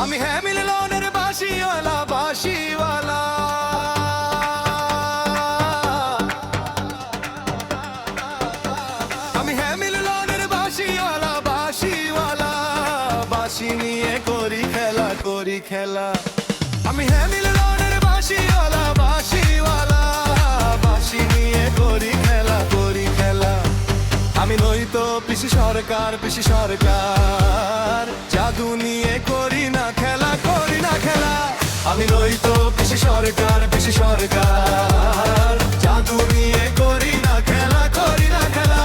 আমি হ্যাঁ মিলনের বাঁশিওয়ালা বাঁশিওয়ালা। আমি হ্যাঁ মিলনের বাঁশিওয়ালা বাঁশিওয়ালা। বাঁশি নিয়ে করি খেলা করি খেলা। আমি হ্যাঁ মিলনের বাঁশিওয়ালা বাঁশিওয়ালা। বাঁশি নিয়ে করি খেলা করি খেলা। আমি নই তো পিসি সরকার পিসি সরকার, জাদু নিয়ে করি না খেলা করি না খেলা। আমি নই তো পিসি সরকার পিসি সরকার, জাদু নিয়ে করি না খেলা করি না খেলা।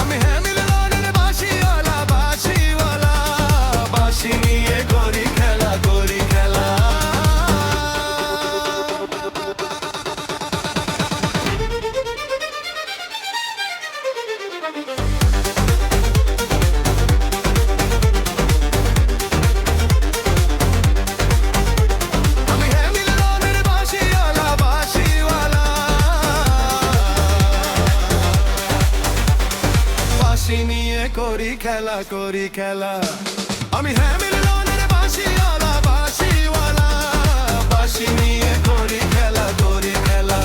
আমি হ্যাঁ মিলনের বাঁশিওয়ালা বাঁশিওয়ালা। বাঁশি নিয়ে করি খেলা করি খেলা। করি খেলা করি খেলা। আমি হ্যাঁ মিলনের বাঁশিওয়ালা বাঁশিওয়ালা। বাঁশি নিয়ে করি খেলা করি খেলা।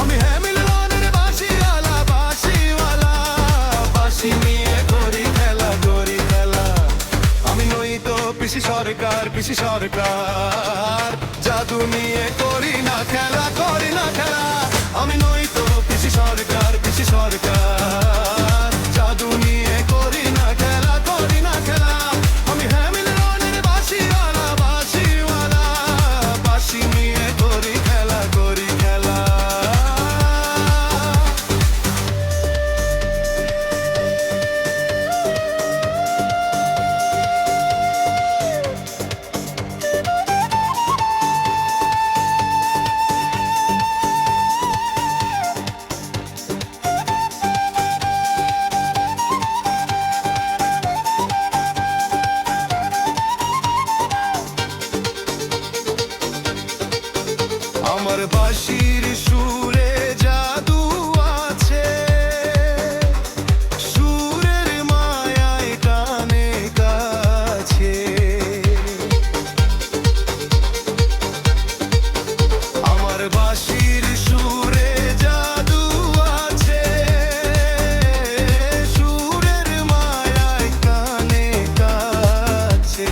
আমি হ্যাঁ মিলনের বাঁশিওয়ালা বাঁশিওয়ালা। বাঁশি নিয়ে করি খেলা করি খেলা। আমি নই তো পিসি সরকার পিসি সরকার, জাদু নিয়ে করি না খেলা করি না খেলা। আমি নই তো পিসি সরকার পিসি সরকার, জাদু নিয়ে করি না খেলা করি না খেলা। আমি হ্যাঁ মিলনের বাঁশিওয়ালা বাঁশিওয়ালা। বাঁশি নিয়ে করি খেলা করি খেলা। আমার বাঁশির সুরে জাদু আছে, সুরের মায়ায় টানে কাছে। আমার বাঁশির সুরে জাদু আছে, সুরের মায়ায় টানে কাছে।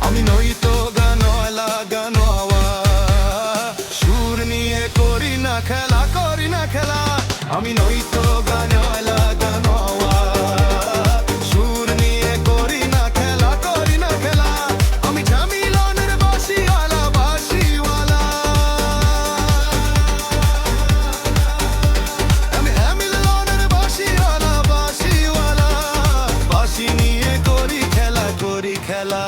আমি নই তো গানওয়ালা গানওয়ালা, সুর নিয়ে করি না খেলা করি না খেলা। আমি নই তো গানওয়ালা গানওয়ালা, সুর নিয়ে করি না খেলা করি না খেলা। আমি হ্যাঁ মিলনের বাঁশিওয়ালা বাঁশিওয়ালা। আমি হ্যাঁ মিলনের বাঁশিওয়ালা বাঁশিওয়ালা। বাঁশি নিয়ে করি খেলা করি খেলা।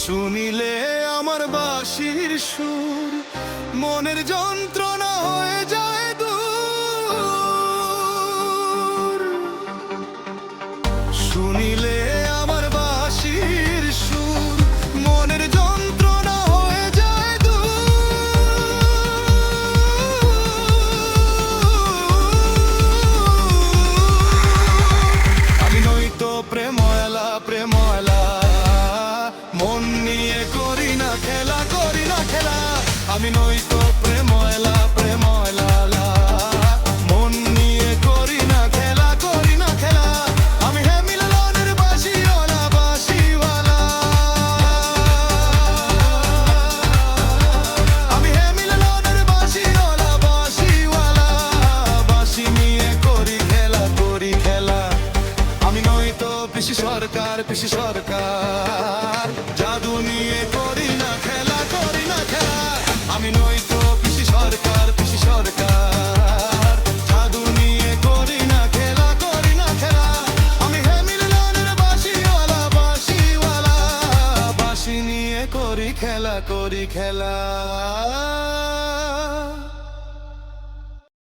শুনিলে আমার বাঁশির সুর, মনের যন্ত্রণা হয়ে যায় দূর। শুনিলে আমার বাঁশির সুর, মনের যন্ত্রণা হয়ে যায় দূর। আমি নই তো প্রেমওয়ালা প্রেমওয়ালা, মন নিয়ে করি না খেলা করি না খেলা। আমি নই তো প্রেমওয়ালা প্রেমওয়ালা, মন নিয়ে করি না খেলা করি না খেলা। আমি হ্যাঁ মিলনের বাঁশিওয়ালা বাঁশিওয়ালা। আমি হ্যাঁ মিলনের বাঁশিওয়ালা বাঁশিওয়ালা। বাঁশি নিয়ে করি খেলা করি খেলা। আমি নই তো পিসি সরকার পিসি সরকার, জাদু নিয়ে করি না খেলা করি না খেলা। আমি নই তো পিসি সরকার পিসি সরকার, জাদু নিয়ে করি না খেলা করি না খেলা। আমি হ্যাঁ মিলনের বাঁশিওয়ালা বাঁশিওয়ালা। বাঁশি নিয়ে করি খেলা করি খেলা।